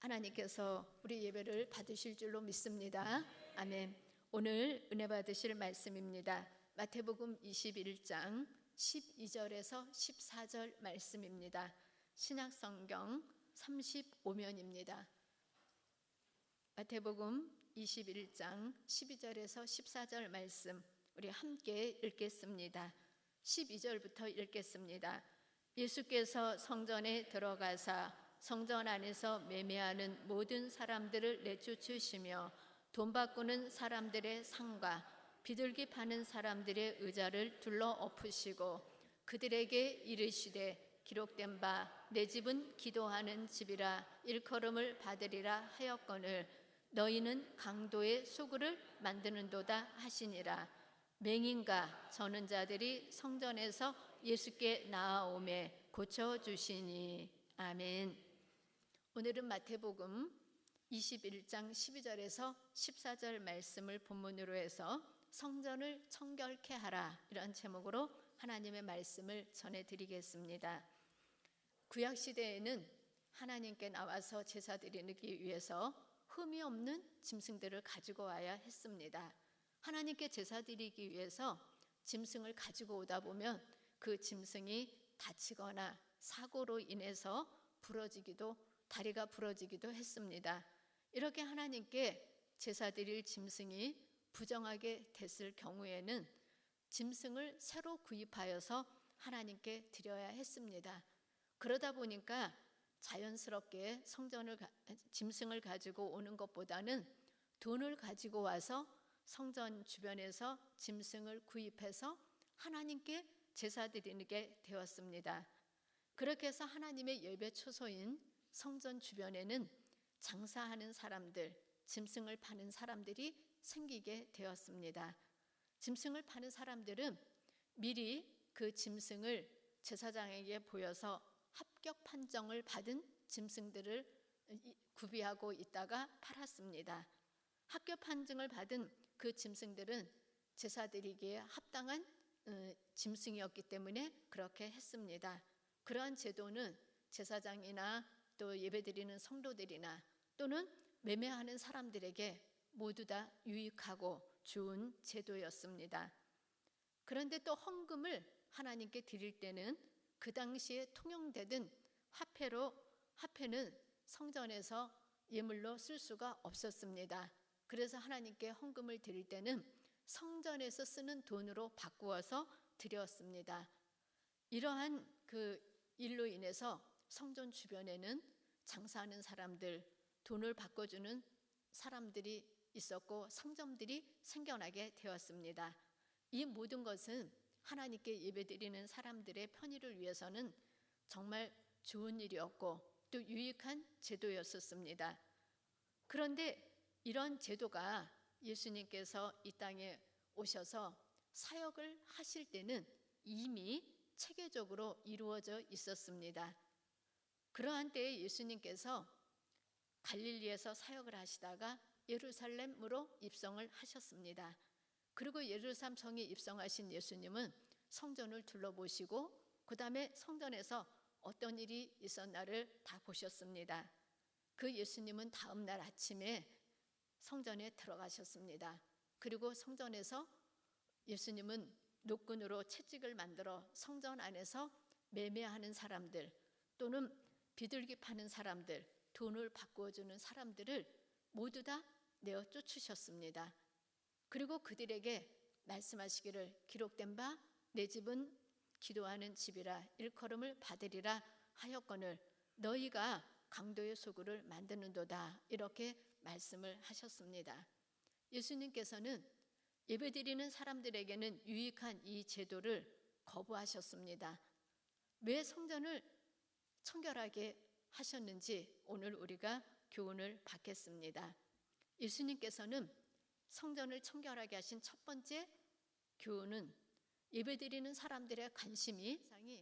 하나님께서 우리 예배를 받으실 줄로 믿습니다. 아멘. 오늘 은혜 받으실 말씀입니다. 마태복음 21장 12절에서 14절 말씀입니다. 신약성경 35면입니다. 마태복음 21장 12절에서 14절 말씀 우리 함께 읽겠습니다. 12절부터 읽겠습니다. 예수께서 성전에 들어가사 성전 안에서 매매하는 모든 사람들을 내쫓으시며 돈 바꾸는 사람들의 상과 비둘기 파는 사람들의 의자를 둘러 엎으시고 그들에게 이르시되 기록된 바 내 집은 기도하는 집이라 일컬음을 받으리라 하였거늘 너희는 강도의 소굴을 만드는도다 하시니라. 맹인과 저는 자들이 성전에서 예수께 나아오매 고쳐주시니. 아멘. 오늘은 마태복음 21장 12절에서 14절 말씀을 본문으로 해서 성전을 청결케 하라, 이런 제목으로 하나님의 말씀을 전해드리겠습니다. 구약시대에는 하나님께 나와서 제사 드리기 위해서 흠이 없는 짐승들을 가지고 와야 했습니다. 하나님께 제사 드리기 위해서 짐승을 가지고 오다 보면 그 짐승이 다치거나 사고로 인해서 다리가 부러지기도 했습니다. 이렇게 하나님께 제사 드릴 짐승이 부정하게 됐을 경우에는 짐승을 새로 구입하여서 하나님께 드려야 했습니다. 그러다 보니까 자연스럽게 짐승을 가지고 오는 것보다는 돈을 가지고 와서 성전 주변에서 짐승을 구입해서 하나님께 제사 드리게 되었습니다. 그렇게 해서 하나님의 예배 초소인 성전 주변에는 장사하는 사람들, 짐승을 파는 사람들이 생기게 되었습니다. 짐승을 파는 사람들은 미리 그 짐승을 제사장에게 보여서 합격 판정을 받은 짐승들을 구비하고 있다가 팔았습니다. 합격 판정을 받은 그 짐승들은 제사 드리기에 합당한 짐승이었기 때문에 그렇게 했습니다. 그러한 제도는 제사장이나 또 예배드리는 성도들이나 또는 매매하는 사람들에게 모두 다 유익하고 좋은 제도였습니다. 그런데 또 헌금을 하나님께 드릴 때는 그 당시에 통용되던 화폐는 성전에서 예물로 쓸 수가 없었습니다. 그래서 하나님께 헌금을 드릴 때는 성전에서 쓰는 돈으로 바꾸어서 드렸습니다. 이러한 그 일로 인해서 성전 주변에는 장사하는 사람들, 돈을 바꿔주는 사람들이 있었고 상점들이 생겨나게 되었습니다. 이 모든 것은 하나님께 예배드리는 사람들의 편의를 위해서는 정말 좋은 일이었고 또 유익한 제도였었습니다. 그런데 이런 제도가 예수님께서 이 땅에 오셔서 사역을 하실 때는 이미 체계적으로 이루어져 있었습니다. 그러한 때에 예수님께서 갈릴리에서 사역을 하시다가 예루살렘으로 입성을 하셨습니다. 그리고 예루살렘 성에 입성하신 예수님은 성전을 둘러보시고 그 다음에 성전에서 어떤 일이 있었나를 다 보셨습니다. 그 예수님은 다음 날 아침에 성전에 들어가셨습니다. 그리고 성전에서 예수님은 노끈으로 채찍을 만들어 성전 안에서 매매하는 사람들 또는 비둘기 파는 사람들, 돈을 바꾸어주는 사람들을 모두 다 내어 쫓으셨습니다. 그리고 그들에게 말씀하시기를 기록된 바 내 집은 기도하는 집이라 일컬음을 받으리라 하였거늘 너희가 강도의 소굴을 만드는도다, 이렇게 말씀을 하셨습니다. 예수님께서는 예배드리는 사람들에게는 유익한 이 제도를 거부하셨습니다. 왜 성전을 청결하게 하셨는지 오늘 우리가 교훈을 받겠습니다. 예수님께서는 성전을 청결하게 하신 첫 번째 교훈은 예배드리는 사람들의 관심이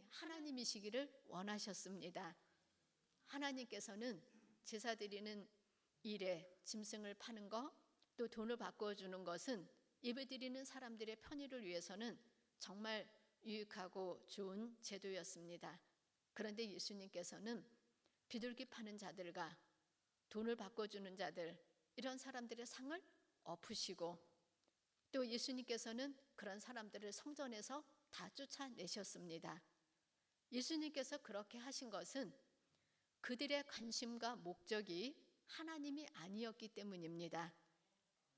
하나님이시기를 원하셨습니다. 하나님께서는 제사 드리는 일에 짐승을 파는 것, 또 돈을 바꿔주는 것은 예배드리는 사람들의 편의를 위해서는 정말 유익하고 좋은 제도였습니다. 그런데 예수님께서는 비둘기 파는 자들과 돈을 바꿔주는 자들, 이런 사람들의 상을 엎으시고, 또 예수님께서는 그런 사람들을 성전에서 다 쫓아내셨습니다. 예수님께서 그렇게 하신 것은 그들의 관심과 목적이 하나님이 아니었기 때문입니다.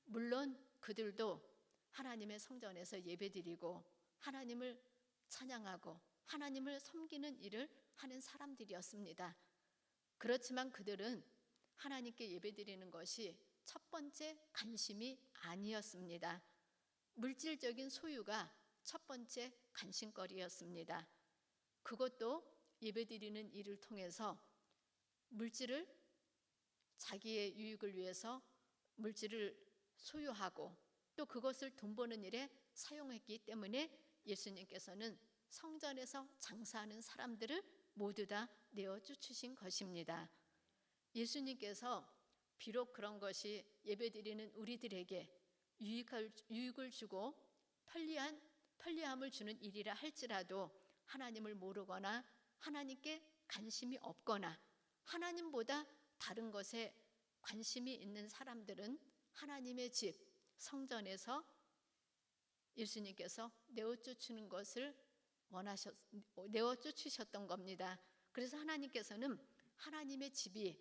물론 그들도 하나님의 성전에서 예배드리고 하나님을 찬양하고 하나님을 섬기는 일을 하는 사람들이었습니다. 그렇지만 그들은 하나님께 예배드리는 것이 첫 번째 관심이 아니었습니다. 물질적인 소유가 첫 번째 관심거리였습니다. 그것도 예배드리는 일을 통해서 물질을, 자기의 유익을 위해서 물질을 소유하고 또 그것을 돈 버는 일에 사용했기 때문에 예수님께서는 성전에서 장사하는 사람들을 모두 다 내어 쫓으신 것입니다. 예수님께서 비록 그런 것이 예배드리는 우리들에게 유익을 주고 편리함을 주는 일이라 할지라도 하나님을 모르거나 하나님께 관심이 없거나 하나님보다 다른 것에 관심이 있는 사람들은 하나님의 집, 성전에서 예수님께서 내어 쫓으셨던 겁니다. 그래서 하나님께서는 하나님의 집이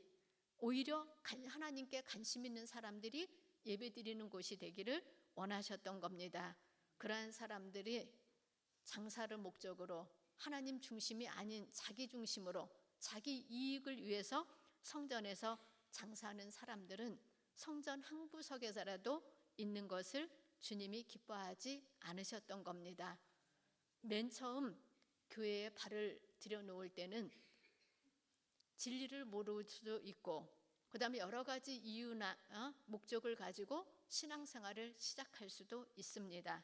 오히려 하나님께 관심 있는 사람들이 예배드리는 곳이 되기를 원하셨던 겁니다. 그러한 사람들이 장사를 목적으로 하나님 중심이 아닌 자기 중심으로 자기 이익을 위해서 성전에서 장사하는 사람들은 성전 한 구석에서라도 있는 것을 주님이 기뻐하지 않으셨던 겁니다. 맨 처음 교회에 발을 들여놓을 때는 진리를 모를 수도 있고 그 다음에 여러 가지 이유나 목적을 가지고 신앙생활을 시작할 수도 있습니다.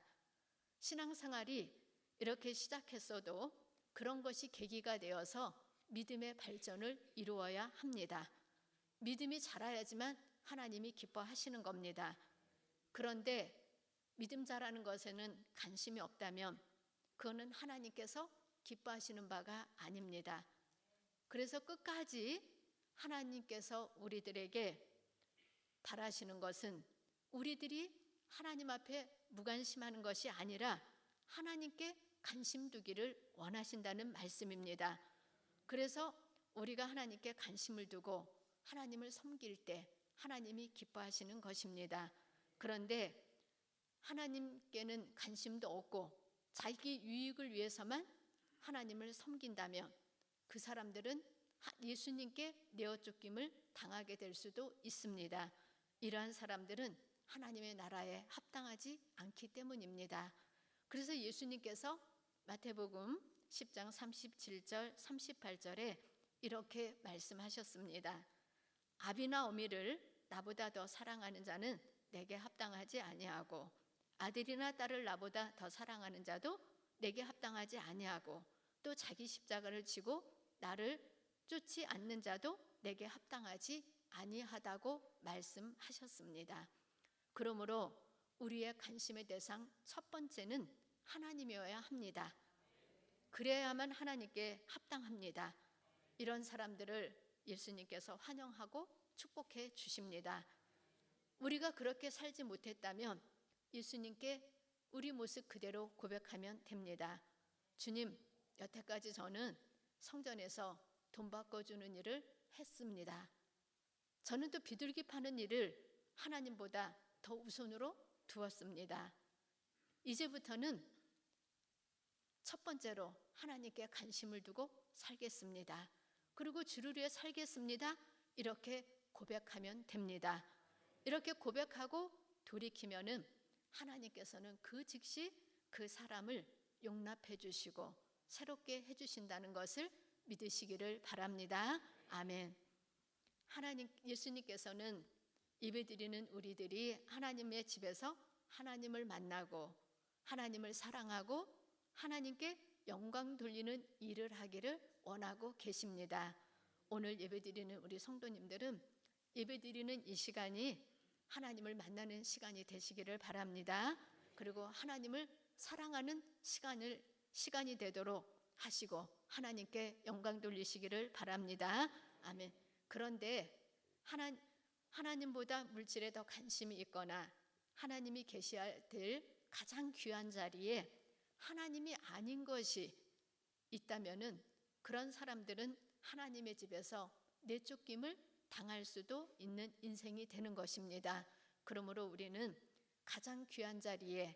신앙생활이 이렇게 시작했어도 그런 것이 계기가 되어서 믿음의 발전을 이루어야 합니다. 믿음이 자라야지만 하나님이 기뻐하시는 겁니다. 그런데 믿음 자라는 것에는 관심이 없다면 그거는 하나님께서 기뻐하시는 바가 아닙니다. 그래서 끝까지 하나님께서 우리들에게 바라시는 것은 우리들이 하나님 앞에 무관심하는 것이 아니라 하나님께 관심 두기를 원하신다는 말씀입니다. 그래서 우리가 하나님께 관심을 두고 하나님을 섬길 때 하나님이 기뻐하시는 것입니다. 그런데 하나님께는 관심도 없고 자기 유익을 위해서만 하나님을 섬긴다면 그 사람들은 예수님께 내어 쫓김을 당하게 될 수도 있습니다. 이러한 사람들은 하나님의 나라에 합당하지 않기 때문입니다. 그래서 예수님께서 마태복음 10장 37절 38절에 이렇게 말씀하셨습니다. 아비나 어미를 나보다 더 사랑하는 자는 내게 합당하지 아니하고 아들이나 딸을 나보다 더 사랑하는 자도 내게 합당하지 아니하고 또 자기 십자가를 지고 나를 쫓지 않는 자도 내게 합당하지 아니하다고 말씀하셨습니다. 그러므로 우리의 관심의 대상 첫 번째는 하나님이어야 합니다. 그래야만 하나님께 합당합니다. 이런 사람들을 예수님께서 환영하고 축복해 주십니다. 우리가 그렇게 살지 못했다면 예수님께 우리 모습 그대로 고백하면 됩니다. 주님, 여태까지 저는 성전에서 돈 바꿔주는 일을 했습니다. 저는 또 비둘기 파는 일을 하나님보다 더 우선으로 두었습니다. 이제부터는 첫 번째로 하나님께 관심을 두고 살겠습니다. 그리고 주를 위해 살겠습니다. 이렇게 고백하면 됩니다. 이렇게 고백하고 돌이키면은 하나님께서는 그 즉시 그 사람을 용납해 주시고 새롭게 해 주신다는 것을 믿으시기를 바랍니다. 아멘. 예수님께서는 예배드리는 우리들이 하나님의 집에서 하나님을 만나고 하나님을 사랑하고 하나님께 영광 돌리는 일을 하기를 원하고 계십니다. 오늘 예배드리는 우리 성도님들은 예배드리는 이 시간이 하나님을 만나는 시간이 되시기를 바랍니다. 그리고 하나님을 사랑하는 시간이 되도록 하시고 하나님께 영광 돌리시기를 바랍니다. 아멘. 그런데 하나님보다 물질에 더 관심이 있거나 하나님이 계셔야 될 가장 귀한 자리에 하나님이 아닌 것이 있다면은 그런 사람들은 하나님의 집에서 내쫓김을 당할 수도 있는 인생이 되는 것입니다. 그러므로 우리는 가장 귀한 자리에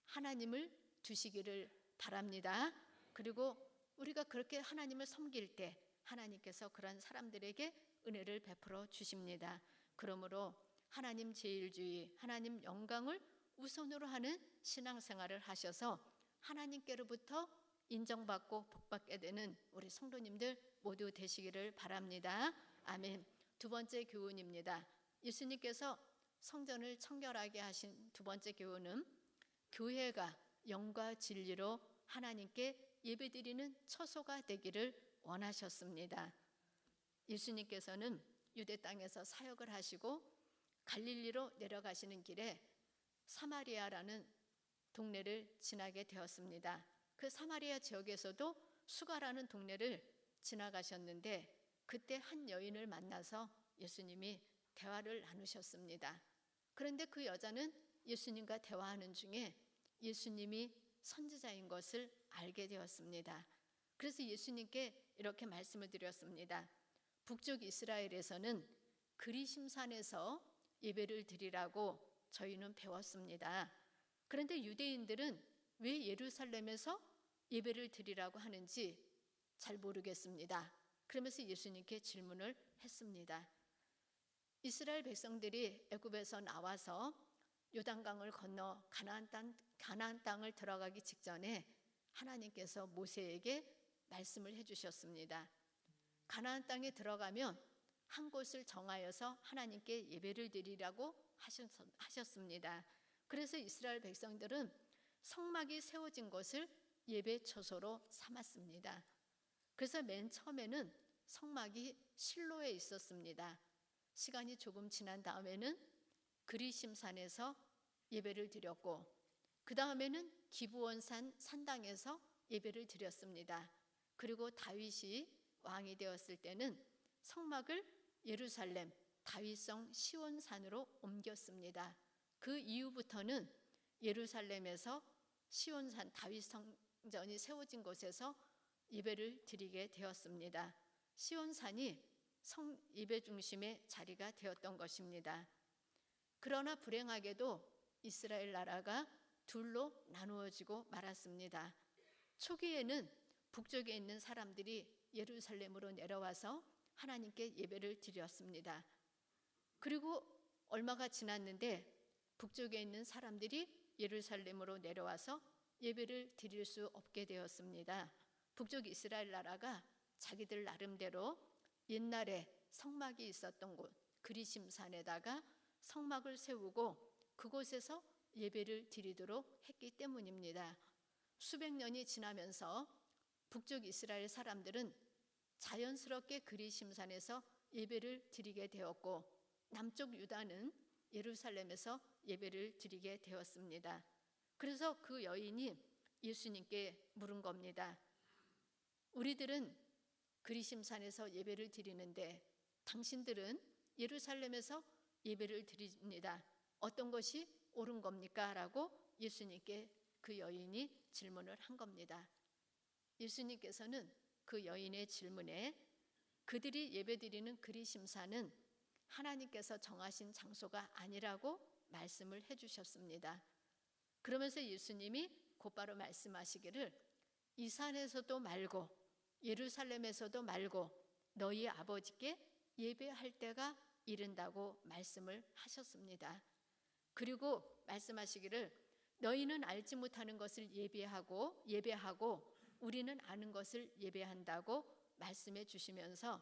하나님을 두시기를 바랍니다. 그리고 우리가 그렇게 하나님을 섬길 때 하나님께서 그런 사람들에게 은혜를 베풀어 주십니다. 그러므로 하나님 제일주의, 하나님 영광을 우선으로 하는 신앙생활을 하셔서 하나님께로부터 인정받고 복받게 되는 우리 성도님들 모두 되시기를 바랍니다. 아멘. 두 번째 교훈입니다. 예수님께서 성전을 청결하게 하신 두 번째 교훈은 교회가 영과 진리로 하나님께 예배드리는 처소가 되기를 원하셨습니다. 예수님께서는 유대 땅에서 사역을 하시고 갈릴리로 내려가시는 길에 사마리아라는 동네를 지나게 되었습니다. 그 사마리아 지역에서도 수가라는 동네를 지나가셨는데 그때 한 여인을 만나서 예수님이 대화를 나누셨습니다. 그런데 그 여자는 예수님과 대화하는 중에 예수님이 선지자인 것을 알게 되었습니다. 그래서 예수님께 이렇게 말씀을 드렸습니다. 북쪽 이스라엘에서는 그리심산에서 예배를 드리라고 저희는 배웠습니다. 그런데 유대인들은 왜 예루살렘에서 예배를 드리라고 하는지 잘 모르겠습니다. 그러면서 예수님께 질문을 했습니다. 이스라엘 백성들이 애굽에서 나와서 요단강을 건너 가나안 땅을 들어가기 직전에 하나님께서 모세에게 말씀을 해주셨습니다. 가나안 땅에 들어가면 한 곳을 정하여서 하나님께 예배를 드리라고 하셨습니다. 그래서 이스라엘 백성들은 성막이 세워진 곳을 예배 처소로 삼았습니다. 그래서 맨 처음에는 성막이 실로에 있었습니다. 시간이 조금 지난 다음에는 그리심산에서 예배를 드렸고 그 다음에는 기브온산 산당에서 예배를 드렸습니다. 그리고 다윗이 왕이 되었을 때는 성막을 예루살렘 다윗성 시온산으로 옮겼습니다. 그 이후부터는 예루살렘에서 시온산 다윗성전이 세워진 곳에서 예배를 드리게 되었습니다. 시온산이 성 예배 중심의 자리가 되었던 것입니다. 그러나 불행하게도 이스라엘 나라가 둘로 나누어지고 말았습니다. 초기에는 북쪽에 있는 사람들이 예루살렘으로 내려와서 하나님께 예배를 드렸습니다. 그리고 얼마가 지났는데 북쪽에 있는 사람들이 예루살렘으로 내려와서 예배를 드릴 수 없게 되었습니다. 북쪽 이스라엘 나라가 자기들 나름대로 옛날에 성막이 있었던 곳 그리심산에다가 성막을 세우고 그곳에서 예배를 드리도록 했기 때문입니다. 수백 년이 지나면서 북쪽 이스라엘 사람들은 자연스럽게 그리심산에서 예배를 드리게 되었고 남쪽 유다는 예루살렘에서 예배를 드리게 되었습니다. 그래서 그 여인이 예수님께 물은 겁니다. 우리들은 그리심산에서 예배를 드리는데 당신들은 예루살렘에서 예배를 드립니다. 어떤 것이 옳은 겁니까? 라고 예수님께 그 여인이 질문을 한 겁니다. 예수님께서는 그 여인의 질문에 그들이 예배드리는 그리심산은 하나님께서 정하신 장소가 아니라고 말씀을 해주셨습니다. 그러면서 예수님이 곧바로 말씀하시기를 이 산에서도 말고 예루살렘에서도 말고 너희 아버지께 예배할 때가 이른다고 말씀을 하셨습니다. 그리고 말씀하시기를 너희는 알지 못하는 것을 예배하고 우리는 아는 것을 예배한다고 말씀해 주시면서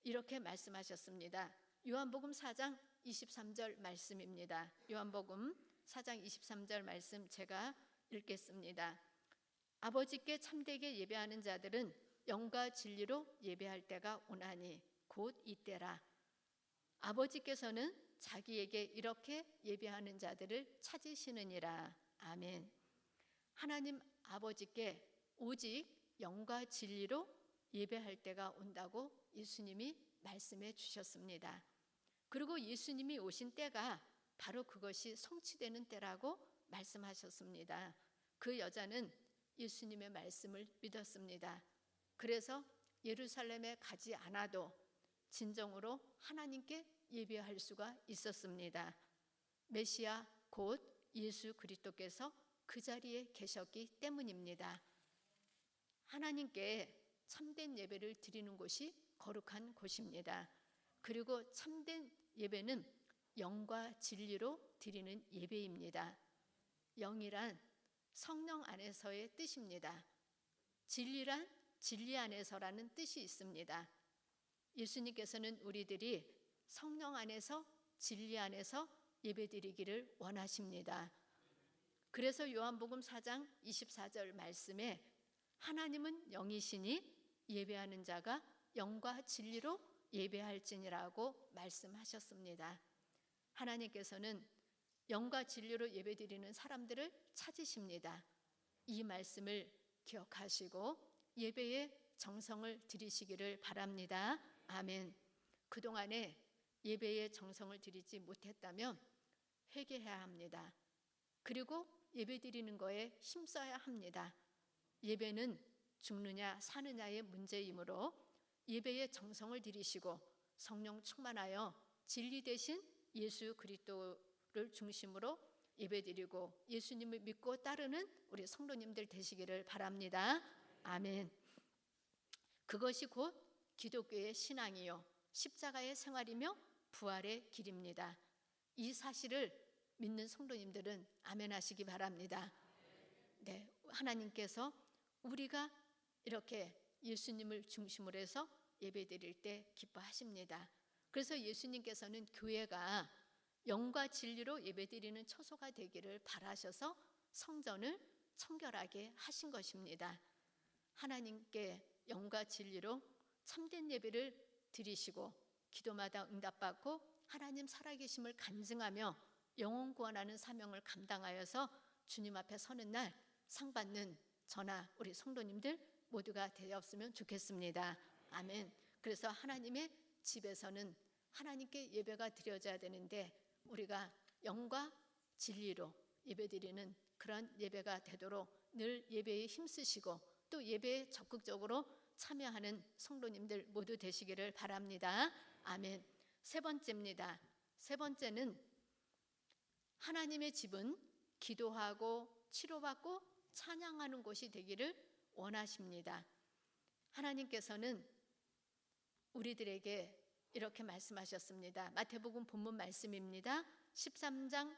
이렇게 말씀하셨습니다. 요한복음 4장 23절 말씀입니다. 요한복음 4장 23절 말씀 제가 읽겠습니다. 아버지께 참되게 예배하는 자들은 영과 진리로 예배할 때가 오나니 곧 이때라. 아버지께서는 자기에게 이렇게 예배하는 자들을 찾으시느니라. 아멘. 하나님 아버지께 오직 영과 진리로 예배할 때가 온다고 예수님이 말씀해 주셨습니다. 그리고 예수님이 오신 때가 바로 그것이 성취되는 때라고 말씀하셨습니다. 그 여자는 예수님의 말씀을 믿었습니다. 그래서 예루살렘에 가지 않아도 진정으로 하나님께 예배할 수가 있었습니다. 메시아 곧 예수 그리스도께서 그 자리에 계셨기 때문입니다. 하나님께 참된 예배를 드리는 곳이 거룩한 곳입니다. 그리고 참된 예배는 영과 진리로 드리는 예배입니다. 영이란 성령 안에서의 뜻입니다. 진리란 진리 안에서라는 뜻이 있습니다. 예수님께서는 우리들이 성령 안에서 진리 안에서 예배드리기를 원하십니다. 그래서 요한복음 4장 24절 말씀에 하나님은 영이시니 예배하는 자가 영과 진리로 예배할지니라고 말씀하셨습니다. 하나님께서는 영과 진리로 예배드리는 사람들을 찾으십니다. 이 말씀을 기억하시고 예배에 정성을 들이시기를 바랍니다. 아멘. 그동안에 예배에 정성을 들이지 못했다면 회개해야 합니다. 그리고 예배드리는 거에 힘써야 합니다. 예배는 죽느냐 사느냐의 문제이므로 예배에 정성을 들이시고 성령 충만하여 진리 대신 예수 그리스도를 중심으로 예배드리고 예수님을 믿고 따르는 우리 성도님들 되시기를 바랍니다. 아멘. 그것이 곧 기독교의 신앙이요 십자가의 생활이며 부활의 길입니다. 이 사실을 믿는 성도님들은 아멘 하시기 바랍니다. 네, 하나님께서 우리가 이렇게 예수님을 중심으로 해서 예배드릴 때 기뻐하십니다. 그래서 예수님께서는 교회가 영과 진리로 예배드리는 처소가 되기를 바라셔서 성전을 청결하게 하신 것입니다. 하나님께 영과 진리로 참된 예배를 드리시고 기도마다 응답받고 하나님 살아계심을 간증하며 영혼 구원하는 사명을 감당하여서 주님 앞에 서는 날 상 받는 저나 우리 성도님들 모두가 되었으면 좋겠습니다. 아멘. 그래서 하나님의 집에서는 하나님께 예배가 드려져야 되는데 우리가 영과 진리로 예배드리는 그런 예배가 되도록 늘 예배에 힘쓰시고 또 예배에 적극적으로 참여하는 성도님들 모두 되시기를 바랍니다. 아멘. 세 번째입니다. 세 번째는 하나님의 집은 기도하고 치료받고 찬양하는 곳이 되기를 원하십니다. 하나님께서는 우리들에게 이렇게 말씀하셨습니다. 마태복음 본문 말씀입니다. 21장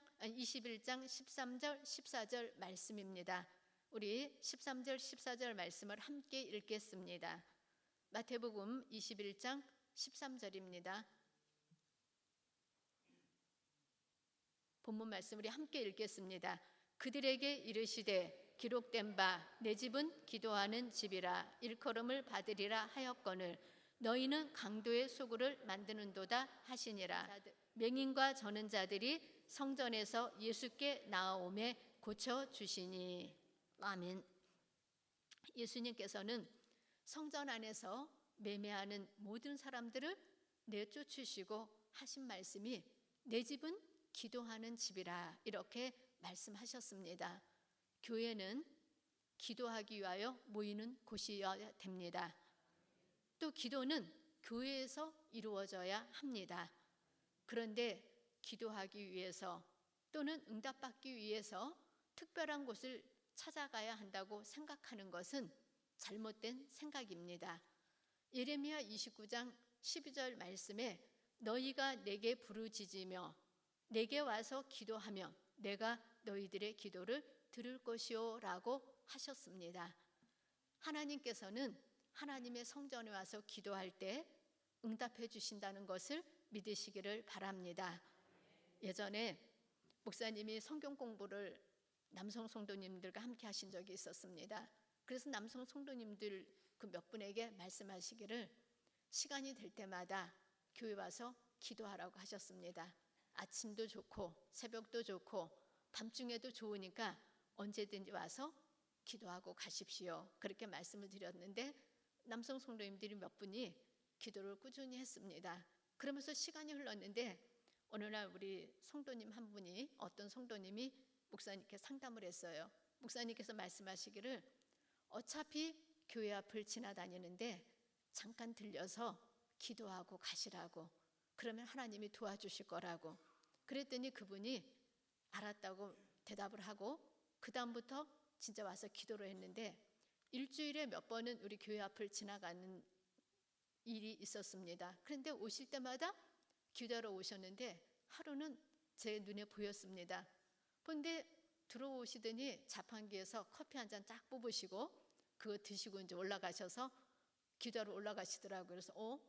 13절 14절 말씀입니다. 우리 13절 14절 말씀을 함께 읽겠습니다. 마태복음 21장 13절입니다. 본문 말씀 우리 함께 읽겠습니다. 그들에게 이르시되 기록된 바 내 집은 기도하는 집이라 일컬음을 받으리라 하였거늘 너희는 강도의 소굴을 만드는도다 하시니라. 맹인과 저는 자들이 성전에서 예수께 나아오매 고쳐주시니. 아멘. 예수님께서는 성전 안에서 매매하는 모든 사람들을 내쫓으시고 하신 말씀이 내 집은 기도하는 집이라 이렇게 말씀하셨습니다. 교회는 기도하기 위하여 모이는 곳이어야 됩니다. 또 기도는 교회에서 이루어져야 합니다. 그런데 기도하기 위해서 또는 응답받기 위해서 특별한 곳을 찾아가야 한다고 생각하는 것은 잘못된 생각입니다. 예레미야 29장 12절 말씀에 너희가 내게 부르짖으며 내게 와서 기도하면 내가 너희들의 기도를 들을 것이요 라고 하셨습니다. 하나님께서는 하나님의 성전에 와서 기도할 때 응답해 주신다는 것을 믿으시기를 바랍니다. 예전에 목사님이 성경 공부를 남성 성도님들과 함께 하신 적이 있었습니다. 그래서 남성 성도님들 그 몇 분에게 말씀하시기를 시간이 될 때마다 교회 와서 기도하라고 하셨습니다. 아침도 좋고 새벽도 좋고 밤중에도 좋으니까 언제든지 와서 기도하고 가십시오. 그렇게 말씀을 드렸는데 남성 성도님들이 몇 분이 기도를 꾸준히 했습니다. 그러면서 시간이 흘렀는데 어느 날 우리 성도님 한 분이, 어떤 성도님이 목사님께 상담을 했어요. 목사님께서 말씀하시기를 어차피 교회 앞을 지나다니는데 잠깐 들려서 기도하고 가시라고, 그러면 하나님이 도와주실 거라고. 그랬더니 그분이 알았다고 대답을 하고 그 다음부터 진짜 와서 기도를 했는데 일주일에 몇 번은 우리 교회 앞을 지나가는 일이 있었습니다. 그런데 오실 때마다 기도하러 오셨는데 하루는 제 눈에 보였습니다. 근데 들어오시더니 자판기에서 커피 한 잔 쫙 뽑으시고 그거 드시고 이제 올라가셔서 기도하러 올라가시더라고요. 그래서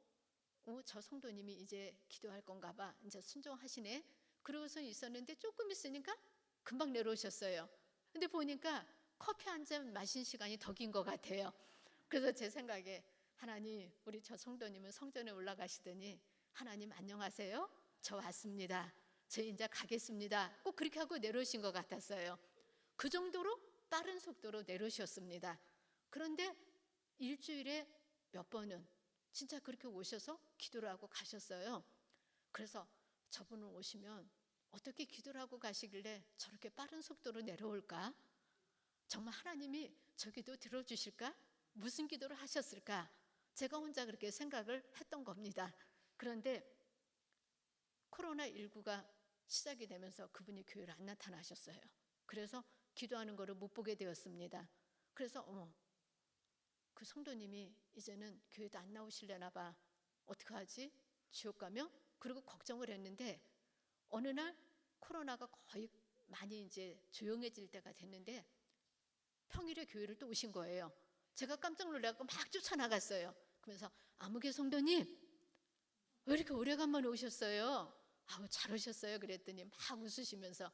저 성도님이 이제 기도할 건가 봐. 이제 순종하시네. 그러고서 있었는데 조금 있으니까 금방 내려오셨어요. 근데 보니까 커피 한 잔 마신 시간이 더 긴 것 같아요. 그래서 제 생각에 하나님, 우리 저 성도님은 성전에 올라가시더니 하나님 안녕하세요. 저 왔습니다. 저 이제 가겠습니다. 꼭 그렇게 하고 내려오신 것 같았어요. 그 정도로 빠른 속도로 내려오셨습니다. 그런데 일주일에 몇 번은 진짜 그렇게 오셔서 기도를 하고 가셨어요. 그래서 저분을 오시면 어떻게 기도를 하고 가시길래 저렇게 빠른 속도로 내려올까? 정말 하나님이 저 기도 들어주실까? 무슨 기도를 하셨을까? 제가 혼자 그렇게 생각을 했던 겁니다. 그런데 코로나19가 시작이 되면서 그분이 교회를 안 나타나셨어요. 그래서 기도하는 거를 못 보게 되었습니다. 그래서 그 성도님이 이제는 교회도 안 나오실려나 봐. 어떡하지? 지옥 가면? 그리고 걱정을 했는데 어느 날 코로나가 거의 많이 이제 조용해질 때가 됐는데 평일에 교회를 또 오신 거예요. 제가 깜짝 놀라서 막 쫓아나갔어요. 그러면서 아무개 성도님 왜 이렇게 오래간만에 오셨어요? 아우 잘 오셨어요. 그랬더니 막 웃으시면서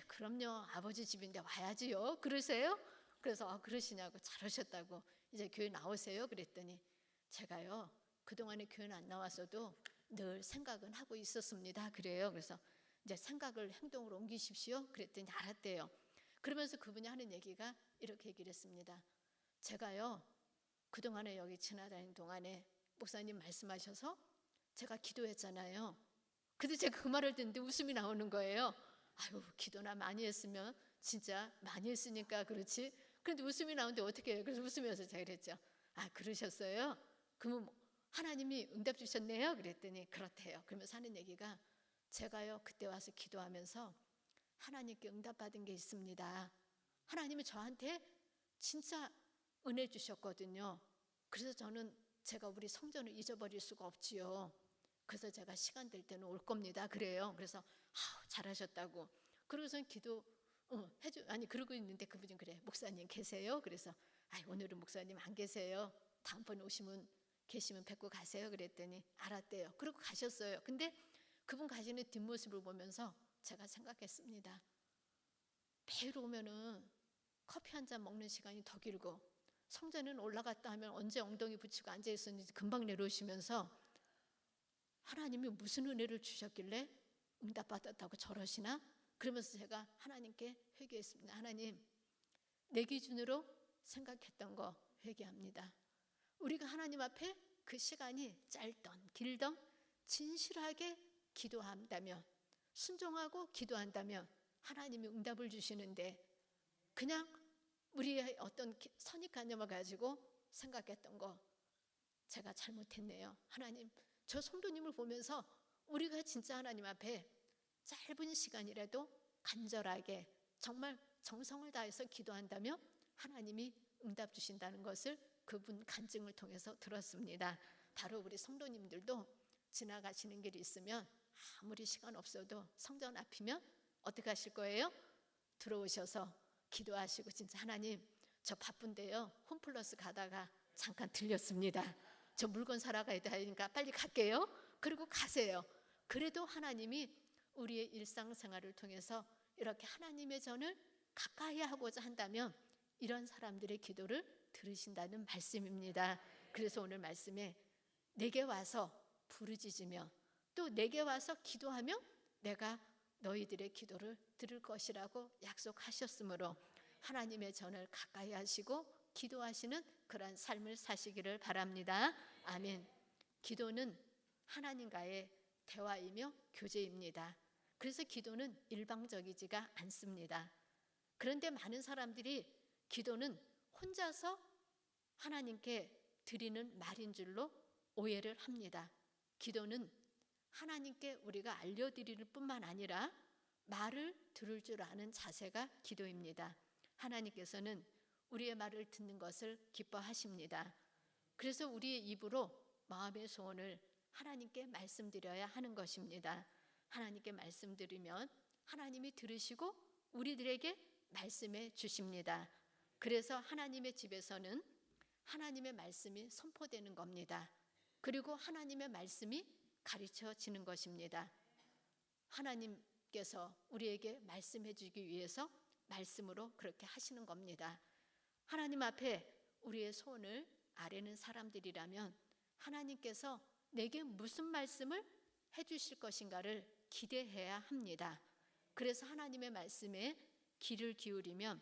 그럼요 아버지 집인데 와야지요. 그러세요? 그래서 그러시냐고, 잘 오셨다고, 이제 교회 나오세요. 그랬더니 제가요 그동안에 교회는 안 나왔어도 늘 생각은 하고 있었습니다. 그래요. 그래서 이제 생각을 행동으로 옮기십시오. 그랬더니 알았대요. 그러면서 그분이 하는 얘기가 이렇게 얘기를 했습니다. 제가요 그동안에 여기 지나다니는 동안에 목사님 말씀하셔서 제가 기도했잖아요. 근데 제가 그 말을 듣는데 웃음이 나오는 거예요. 아유 기도나 많이 했으면 진짜 많이 했으니까 그렇지. 그런데 웃음이 나오는데 어떻게 해요? 그래서 웃으면서 제가 그랬죠. 그러셨어요? 그러면 하나님이 응답 주셨네요? 그랬더니 그렇대요. 그러면서 하는 얘기가 제가요 그때 와서 기도하면서 하나님께 응답받은 게 있습니다. 하나님이 저한테 진짜 은혜 주셨거든요. 그래서 저는 제가 우리 성전을 잊어버릴 수가 없지요. 그래서 제가 시간 될 때는 올 겁니다. 그래요. 그래서 잘하셨다고. 그러고서 기도 그러고 있는데 그분이 그래. 목사님 계세요? 그래서 오늘은 목사님 안 계세요. 다음번에 계시면 뵙고 가세요. 그랬더니 알았대요. 그러고 가셨어요. 근데 그분 가시는 뒷모습을 보면서 제가 생각했습니다. 매일 오면은 커피 한 잔 먹는 시간이 더 길고 성전에는 올라갔다 하면 언제 엉덩이 붙이고 앉아 있었는지 금방 내려오시면서 하나님이 무슨 은혜를 주셨길래 응답받았다고 저러시나? 그러면서 제가 하나님께 회개했습니다. 하나님, 내 기준으로 생각했던 거 회개합니다. 우리가 하나님 앞에 그 시간이 짧던 길던 진실하게 기도한다면, 순종하고 기도한다면 하나님이 응답을 주시는데 그냥 우리의 어떤 선입관념을 가지고 생각했던 거 제가 잘못했네요. 하나님, 저 성도님을 보면서 우리가 진짜 하나님 앞에 짧은 시간이라도 간절하게 정말 정성을 다해서 기도한다면 하나님이 응답 주신다는 것을 그분 간증을 통해서 들었습니다. 바로 우리 성도님들도 지나가시는 길이 있으면 아무리 시간 없어도 성전 앞이면 어떻게 하실 거예요? 들어오셔서 기도하시고 진짜 하나님 저 바쁜데요 홈플러스 가다가 잠깐 들렸습니다. 저 물건 사러 가야 되니까 빨리 갈게요. 그리고 가세요. 그래도 하나님이 우리의 일상생활을 통해서 이렇게 하나님의 전을 가까이 하고자 한다면 이런 사람들의 기도를 들으신다는 말씀입니다. 그래서 오늘 말씀에 내게 와서 부르짖으며 또 내게 와서 기도하며 내가 너희들의 기도를 들을 것이라고 약속하셨으므로 하나님의 전을 가까이 하시고 기도하시는 그런 삶을 사시기를 바랍니다. 아멘. 기도는 하나님과의 대화이며 교제입니다. 그래서 기도는 일방적이지가 않습니다. 그런데 많은 사람들이 기도는 혼자서 하나님께 드리는 말인 줄로 오해를 합니다. 기도는 하나님께 우리가 알려드릴 뿐만 아니라 말을 들을 줄 아는 자세가 기도입니다. 하나님께서는 우리의 말을 듣는 것을 기뻐하십니다. 그래서 우리의 입으로 마음의 소원을 하나님께 말씀드려야 하는 것입니다. 하나님께 말씀드리면 하나님이 들으시고 우리들에게 말씀해 주십니다. 그래서 하나님의 집에서는 하나님의 말씀이 선포되는 겁니다. 그리고 하나님의 말씀이 가르쳐지는 것입니다. 하나님께서 우리에게 말씀해 주기 위해서 말씀으로 그렇게 하시는 겁니다. 하나님 앞에 우리의 손을 아뢰는 사람들이라면 하나님께서 내게 무슨 말씀을 해주실 것인가를 기대해야 합니다. 그래서 하나님의 말씀에 귀를 기울이면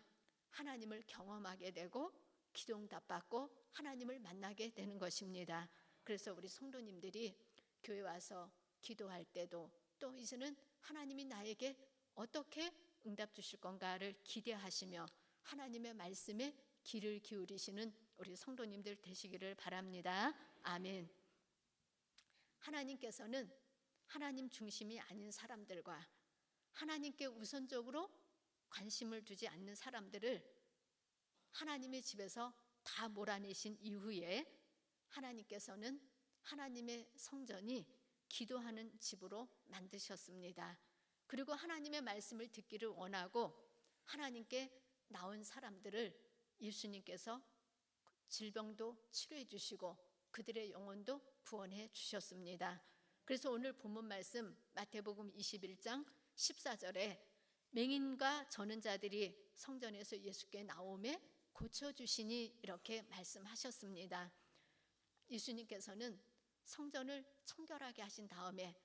하나님을 경험하게 되고 기도응답받고 하나님을 만나게 되는 것입니다. 그래서 우리 성도님들이 교회 와서 기도할 때도 또 이제는 하나님이 나에게 어떻게 응답 주실 건가를 기대하시며 하나님의 말씀에 귀를 기울이시는 우리 성도님들 되시기를 바랍니다. 아멘. 하나님께서는 하나님 중심이 아닌 사람들과 하나님께 우선적으로 관심을 두지 않는 사람들을 하나님의 집에서 다 몰아내신 이후에 하나님께서는 하나님의 성전이 기도하는 집으로 만드셨습니다. 그리고 하나님의 말씀을 듣기를 원하고 하나님께 나온 사람들을 예수님께서 질병도 치료해 주시고 그들의 영혼도 구원해 주셨습니다. 그래서 오늘 본문 말씀 마태복음 21장 14절에 맹인과 저는 자들이 성전에서 예수께 나오매 고쳐주시니 이렇게 말씀하셨습니다. 예수님께서는 성전을 청결하게 하신 다음에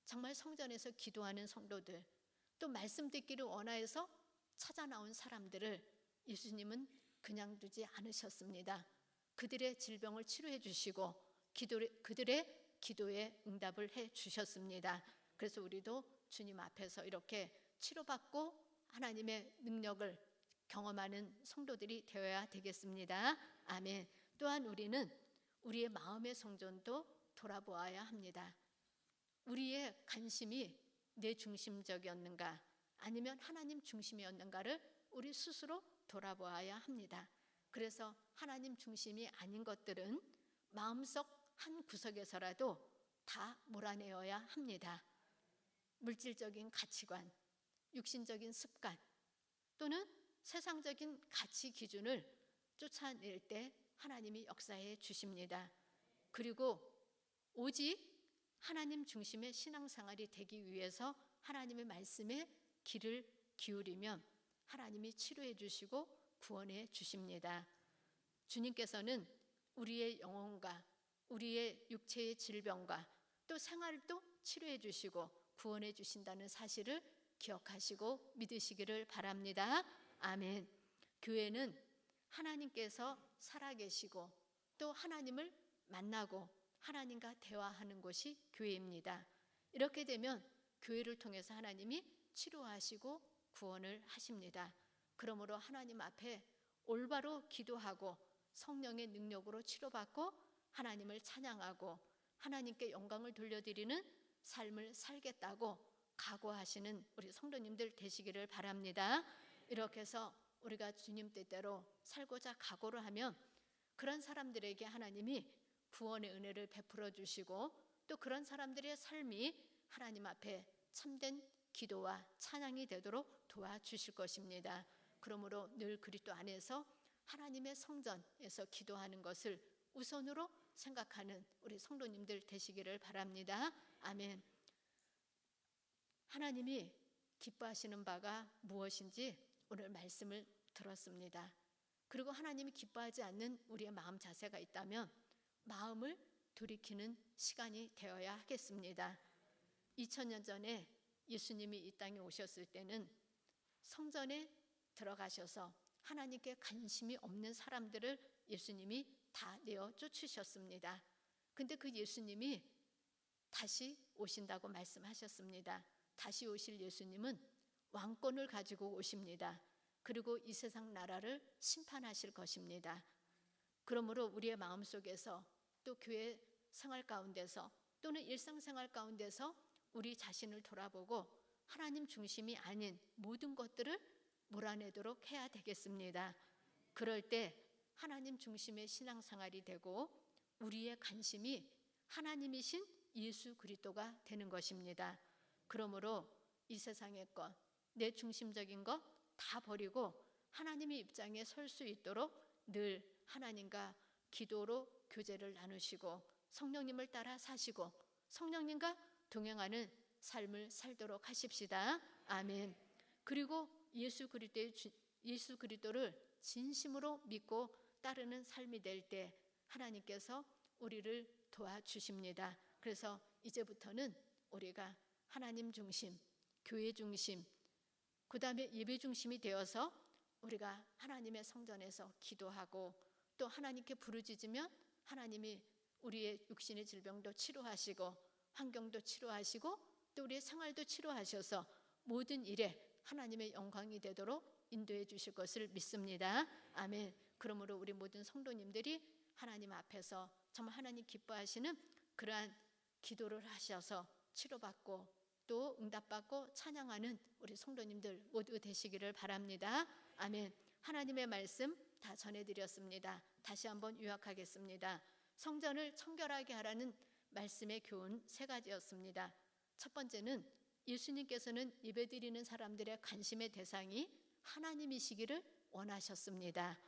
정말 성전에서 기도하는 성도들 또 말씀 듣기를 원하여서 찾아 나온 사람들을 예수님은 그냥 두지 않으셨습니다. 그들의 질병을 치료해 주시고 그들의 기도에 응답을 해 주셨습니다. 그래서 우리도 주님 앞에서 이렇게 치료받고 하나님의 능력을 경험하는 성도들이 되어야 되겠습니다. 아멘. 또한 우리는 우리의 마음의 성전도 돌아보아야 합니다. 우리의 관심이 내 중심적이었는가 아니면 하나님 중심이었는가를 우리 스스로 돌아보아야 합니다. 그래서 하나님 중심이 아닌 것들은 마음속 한 구석에서라도 다 몰아내어야 합니다. 물질적인 가치관, 육신적인 습관 또는 세상적인 가치 기준을 쫓아낼 때 하나님이 역사해 주십니다. 그리고 오직 하나님 중심의 신앙생활이 되기 위해서 하나님의 말씀에 귀를 기울이면 하나님이 치료해 주시고 구원해 주십니다. 주님께서는 우리의 영혼과 우리의 육체의 질병과 또 생활도 치료해 주시고 구원해 주신다는 사실을 기억하시고 믿으시기를 바랍니다. 아멘. 교회는 하나님께서 살아계시고 또 하나님을 만나고 하나님과 대화하는 곳이 교회입니다. 이렇게 되면 교회를 통해서 하나님이 치료하시고 구원을 하십니다. 그러므로 하나님 앞에 올바로 기도하고 성령의 능력으로 치료받고 하나님을 찬양하고 하나님께 영광을 돌려드리는 삶을 살겠다고 각오하시는 우리 성도님들 되시기를 바랍니다. 이렇게 해서 우리가 주님 뜻대로 살고자 각오를 하면 그런 사람들에게 하나님이 구원의 은혜를 베풀어 주시고 또 그런 사람들의 삶이 하나님 앞에 참된 기도와 찬양이 되도록 도와주실 것입니다. 그러므로 늘 그리스도 안에서 하나님의 성전에서 기도하는 것을 우선으로 생각하는 우리 성도님들 되시기를 바랍니다. 아멘. 하나님이 기뻐하시는 바가 무엇인지 오늘 말씀을 들었습니다. 그리고 하나님이 기뻐하지 않는 우리의 마음 자세가 있다면 마음을 돌이키는 시간이 되어야 하겠습니다. 2000년 전에 예수님이 이 땅에 오셨을 때는 성전에 들어가셔서 하나님께 관심이 없는 사람들을 예수님이 다 내어 쫓으셨습니다. 근데 그 예수님이 다시 오신다고 말씀하셨습니다. 다시 오실 예수님은 왕권을 가지고 오십니다. 그리고 이 세상 나라를 심판하실 것입니다. 그러므로 우리의 마음속에서 또 교회 생활 가운데서 또는 일상생활 가운데서 우리 자신을 돌아보고 하나님 중심이 아닌 모든 것들을 몰아내도록 해야 되겠습니다. 그럴 때 하나님 중심의 신앙생활이 되고 우리의 관심이 하나님이신 예수 그리스도가 되는 것입니다. 그러므로 이 세상의 것, 내 중심적인 것 다 버리고 하나님의 입장에 설 수 있도록 늘 하나님과 기도로 교제를 나누시고 성령님을 따라 사시고 성령님과 동행하는 삶을 살도록 하십시다. 아멘. 그리고 예수 그리스도를 진심으로 믿고 따르는 삶이 될 때 하나님께서 우리를 도와주십니다. 그래서 이제부터는 우리가 하나님 중심, 교회 중심, 그 다음에 예배 중심이 되어서 우리가 하나님의 성전에서 기도하고 또 하나님께 부르짖으면 하나님이 우리의 육신의 질병도 치료하시고 환경도 치료하시고 또 우리의 생활도 치료하셔서 모든 일에 하나님의 영광이 되도록 인도해 주실 것을 믿습니다. 아멘. 그러므로 우리 모든 성도님들이 하나님 앞에서 정말 하나님 기뻐하시는 그러한 기도를 하셔서 치료받고 또 응답받고 찬양하는 우리 성도님들 모두 되시기를 바랍니다. 아멘. 하나님의 말씀 다 전해드렸습니다. 다시 한번 요약하겠습니다. 성전을 청결하게 하라는 말씀의 교훈 세 가지였습니다. 첫 번째는 예수님께서는 예배드리는 사람들의 관심의 대상이 하나님이시기를 원하셨습니다.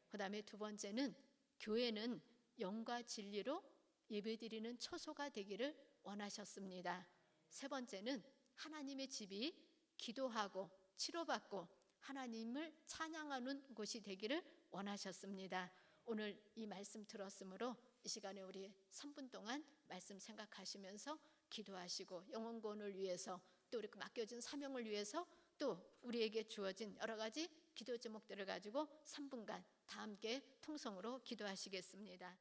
그 다음에 두 번째는 교회는 영과 진리로 예배드리는 처소가 되기를 원하셨습니다. 세 번째는 하나님의 집이 기도하고 치료받고 하나님을 찬양하는 곳이 되기를 원하셨습니다. 오늘 이 말씀 들었으므로 이 시간에 우리 3분 동안 말씀 생각하시면서 기도하시고 영혼 구원을 위해서 또 우리 맡겨진 사명을 위해서 또 우리에게 주어진 여러 가지 기도 제목들을 가지고 3분간 다 함께 통성으로 기도하시겠습니다.